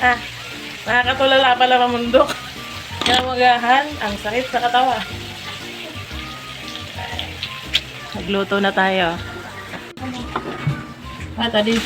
Ah, nakakatulala pala mamundok. Kinamagahan, ang sakit sa katawa. Nagluto na tayo. Tadi.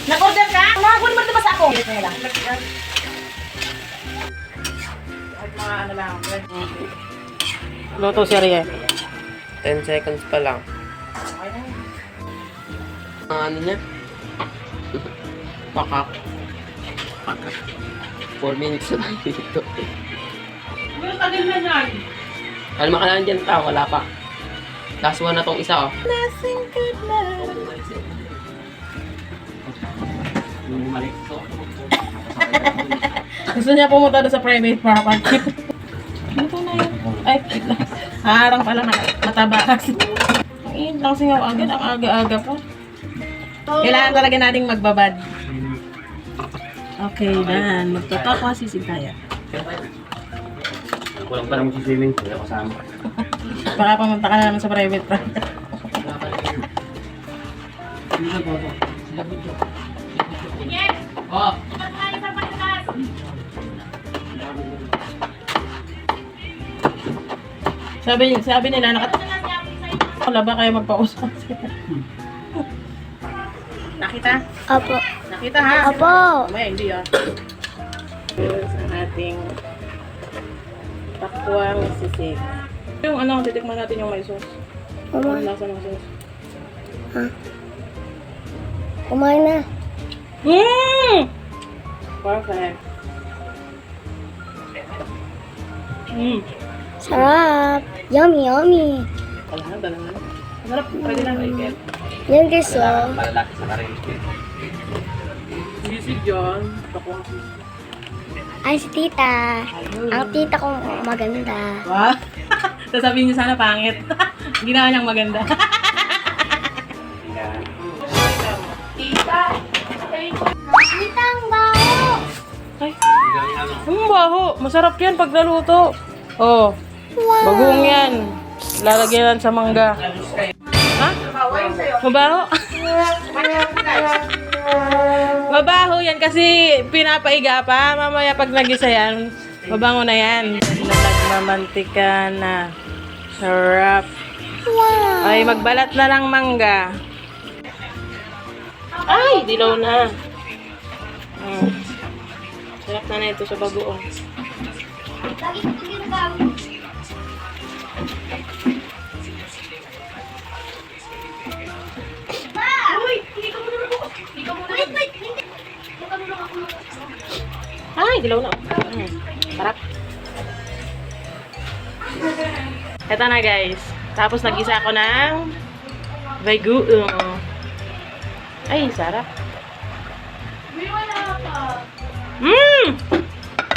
Nag-order ka? Nakakunin mo na ba sa ako? Mga ano lang. Luto si Rie. 10 seconds pa lang. Ang ano niya? Pakak. 4 minutes na tayo dito. Ang tagal na yan. Kalma ka lang dyan, tao. Wala pa. Last one na tong isa, oh. Blessing good night. Gusto niya pumunta doon sa private property. Ito na yun. Ay, wait lang. Harang pala mataba kasi. Ayun lang singaw agad. Ang aga-aga pa. Kailangan talaga nating magbabad. Okay, dan. Magtutok ko sisig tayo. Kulang pa naman si swimming pool. Ako kasama. Baka pumunta ka na naman sa private property. Oh! Sabi nila, wala ba kayo magpausap? Nakita? Opo. Nakita ha? Opo. May hindi ah. Sa ating pakwang sisig. Yung ano, titikman natin yung may sauce. Ano ang lasa ng sauce? Kumain na. Mmm! Perfect. Mmm. Sarap. Yummy, yummy. Dala na. Masarap. Pwede na kaikit. Yan guys, oh. Malalaki sa karin. Sisig yun. Pakwang sisig. Ay, si tita. Ang tita ko maganda. Wow! Sasabihin niyo sana pangit. Ginawa niyang maganda. Tita, ang baho. Ay, ang baho. Masarap yan pag naluto. Oh, bagong yan. Lalagyan sa mangga. Ha? Mabaho? Mabaho yan kasi pinapaiga pa. Mamaya pag nagisa yan, mabango na yan. Nagmamantika na. Sarap. Ay, magbalat na lang mangga. Ay, dilaw na. Sarap na ito sa bagoong. Lagi ko ito ginagamit. Uy! Hindi ka muna ako. Wait, hindi. Hindi ka muna ako. Ay, dilaw na. Sarap. Ito na guys. Tapos nag-isa ako ng bagoong. Ay, sarap.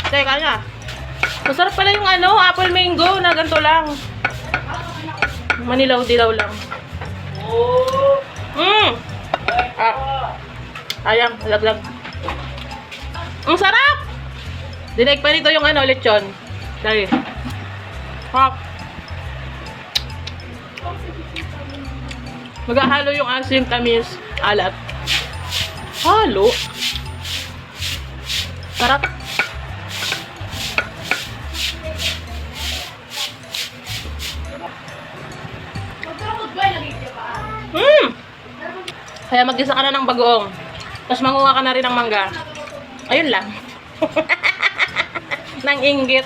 Teka na. Masarap pala yung ano, apple mango na ganito lang. Manilaw-dilaw lang. Ayang, laglag. Ang sarap! Dinig pa nito yung ano, lechon. Dali. Hop. Maghahalo yung asim, tamis, alat. Halo. Sarap. Kaya mag-isa ka na ng bagoong. Tapos manguha ka na rin ng mangga. Ayun lang. Nang inggit.